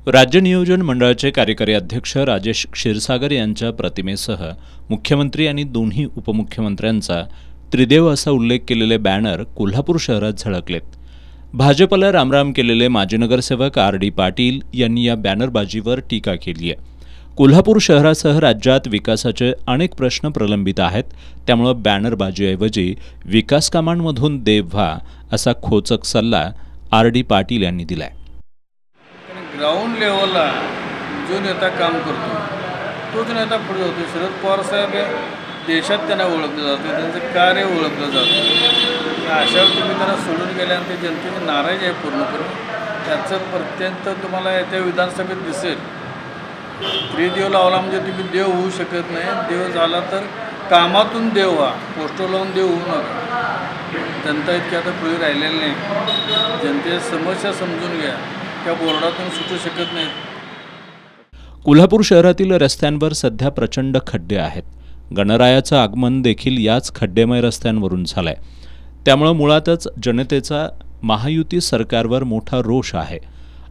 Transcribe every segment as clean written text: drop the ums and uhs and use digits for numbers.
राज्य नियोजन मंडळाचे कार्यकारी अध्यक्ष राजेश क्षीरसागर यांच्या प्रतिमेसह मुख्यमंत्री आणि दोन्ही उपमुख्यमंत्र्यांचा त्रिदेव असा उल्लेख केलेले बॅनर कोल्हापूर शहरात झळकलेत. भाजपला रामराम केलेले माजी नगरसेवक आर.डी. पाटील यांनी या बॅनरबाजीवर टीका केली आहे. कोल्हापूर शहरासह राज्यात विकासाचे अनेक प्रश्न प्रलंबित आहेत, त्यामुळे बॅनरबाजीऐवजी विकास कामांमधून देव व्हा असा खोचक सल्ला आर.डी. पाटील यांनी दिलाय. ग्राउंड लेवलला जो नेता काम करतो तोच नेता पुढे जातो. शरद पवार साहेब देशात त्यांना ओळखलं जातं, त्यांचं कार्य ओळखलं जातं. अशा तुम्ही त्यांना सोडून गेल्यानंतर जनतेची नाराजी आहे पूर्णपणे. त्याचं प्रत्यंत तुम्हाला येत्या विधानसभेत दिसेल. त्रिदेव लावला म्हणजे तुम्ही देव होऊ शकत नाही. देव झाला तर कामातून देव व्हा, पोस्टर लावून देव होऊ नका. जनता इतकी आता पुढे राहिलेली नाही. जनतेच्या समस्या समजून घ्या, त्या बोर्डातून सुटू शकत नाहीत. कोल्हापूर शहरातील रस्त्यांवर सध्या प्रचंड खड्डे आहेत. गणरायाचं आगमन देखील याच खड्डेमय रस्त्यांवरून झालंय. त्यामुळे मुळातच जनतेचा महायुती सरकारवर मोठा रोष आहे.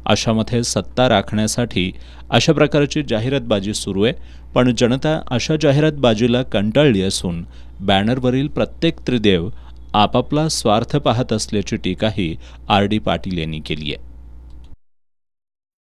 अशामध्ये सत्ता राखण्यासाठी अशा प्रकारची जाहिरातबाजी सुरू आहे, पण जनता अशा जाहिरातबाजीला कंटाळली असून बॅनरवरील प्रत्येक त्रिदेव आपापला स्वार्थ पाहत असल्याची टीकाही आर.डी. पाटील यांनी केली आहे.